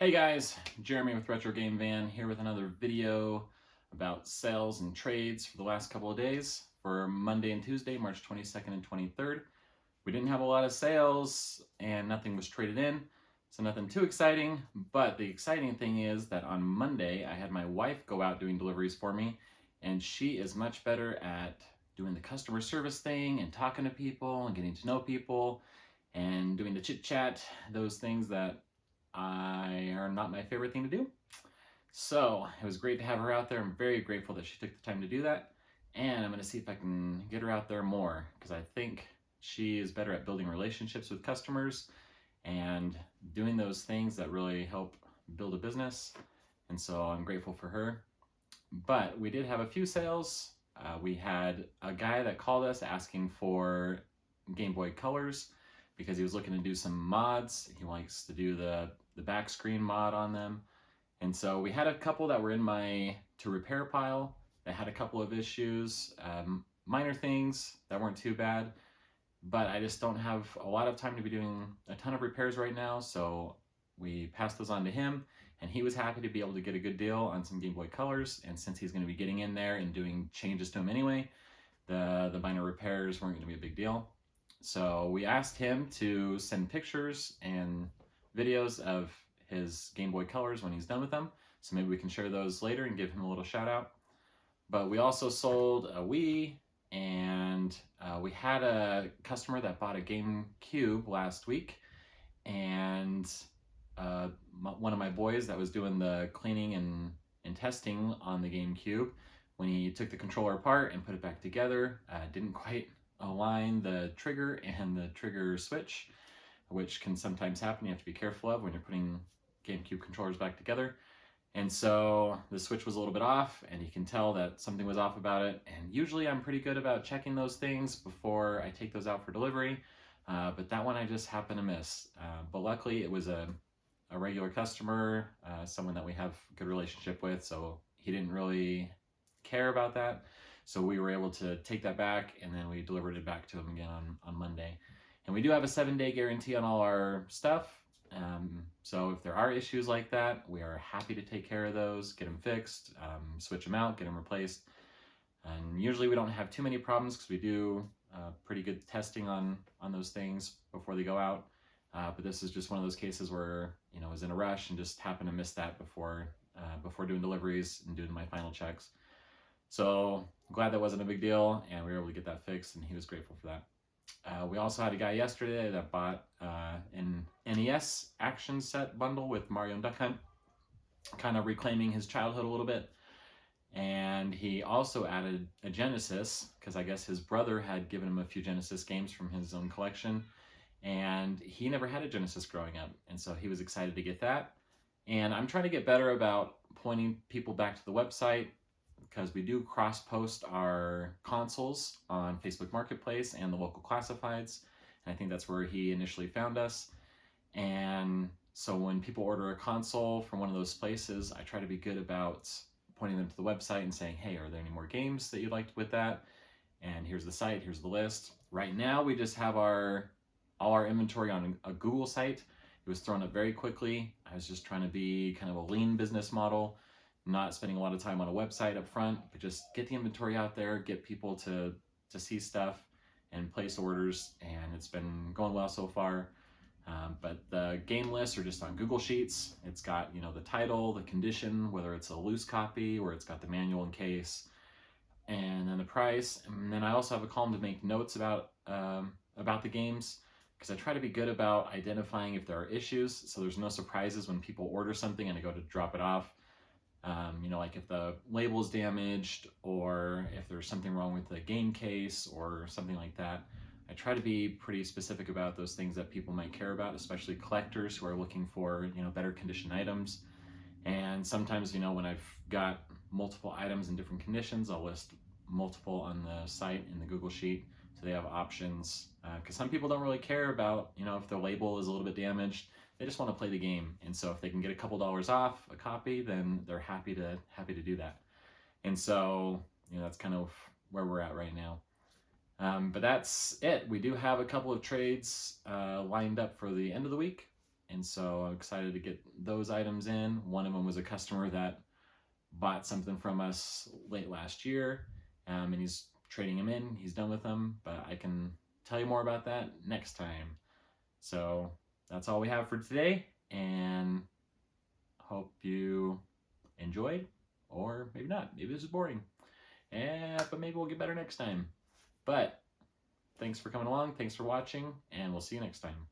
Hey guys, Jeremy with Retro Game Van here with another video about sales and trades for the last couple of days for Monday and Tuesday, March 22nd and 23rd. We didn't have a lot of sales and nothing was traded in, so nothing too exciting, but the exciting thing is that on Monday I had my wife go out doing deliveries for me, and she is much better at doing the customer service thing and talking to people and getting to know people and doing the chit chat, those things that are not my favorite thing to do. So it was great to have her out there. I'm very grateful that she took the time to do that. And I'm going to see if I can get her out there more because I think she is better at building relationships with customers and doing those things that really help build a business. And so I'm grateful for her. But we did have a few sales. We had a guy that called us asking for Game Boy Colors because he was looking to do some mods. He likes to do the back screen mod on them. And so we had a couple that were in my to repair pile that had a couple of issues, minor things that weren't too bad, but I just don't have a lot of time to be doing a ton of repairs right now. So we passed those on to him, and he was happy to be able to get a good deal on some Game Boy Colors. And since he's going to be getting in there and doing changes to them anyway, the minor repairs weren't going to be a big deal. So we asked him to send pictures and videos of his Game Boy Colors when he's done with them. So maybe we can share those later and give him a little shout out. But we also sold a Wii, and we had a customer that bought a GameCube last week, and one of my boys that was doing the cleaning and testing on the GameCube, when he took the controller apart and put it back together, didn't quite align the trigger and the trigger switch, which can sometimes happen. You have to be careful of when you're putting GameCube controllers back together. And so the switch was a little bit off, and you can tell that something was off about it. And usually I'm pretty good about checking those things before I take those out for delivery. But that one I just happened to miss. But luckily it was a regular customer, someone that we have a good relationship with, so he didn't really care about that. So we were able to take that back, and then we delivered it back to him again on Monday. And we do have a 7-day guarantee on all our stuff. So if there are issues like that, we are happy to take care of those, get them fixed, switch them out, get them replaced. And usually we don't have too many problems because we do pretty good testing on those things before they go out. But this is just one of those cases where, I was in a rush and just happened to miss that before doing deliveries and doing my final checks. So I'm glad that wasn't a big deal, and we were able to get that fixed, and he was grateful for that. We also had a guy yesterday that bought an NES action set bundle with Mario and Duck Hunt, kind of reclaiming his childhood a little bit. And he also added a Genesis, because I guess his brother had given him a few Genesis games from his own collection, and he never had a Genesis growing up, and so he was excited to get that. And I'm trying to get better about pointing people back to the website, because we do cross-post our consoles on Facebook Marketplace and the local classifieds. And I think that's where he initially found us. And so when people order a console from one of those places, I try to be good about pointing them to the website and saying, hey, are there any more games that you'd like with that? And here's the site, here's the list. Right now, we just have all our inventory on a Google site. It was thrown up very quickly. I was just trying to be kind of a lean business model, not spending a lot of time on a website up front, but just get the inventory out there, get people to see stuff and place orders, and it's been going well so far. But the game lists are just on Google Sheets. It's got the title, the condition, whether it's a loose copy or it's got the manual and case, and then the price. And then I also have a column to make notes about the games, because I try to be good about identifying if there are issues, so there's no surprises when people order something and I go to drop it off. Like if the label is damaged or if there's something wrong with the game case or something like that. I try to be pretty specific about those things that people might care about, especially collectors who are looking for, better condition items. And sometimes, when I've got multiple items in different conditions, I'll list multiple on the site in the Google Sheet, so they have options. Because some people don't really care about, if their label is a little bit damaged. They just want to play the game, and so if they can get a couple dollars off a copy, then they're happy to do that. And so that's kind of where we're at right now. But that's it. We do have a couple of trades lined up for the end of the week, And so I'm excited to get those items in. One of them was a customer that bought something from us late last year, and he's trading them in. He's done with them, but I can tell you more about that next time. So that's all we have for today, and hope you enjoyed, or maybe not. Maybe this is boring, but maybe we'll get better next time. But thanks for coming along. Thanks for watching, and we'll see you next time.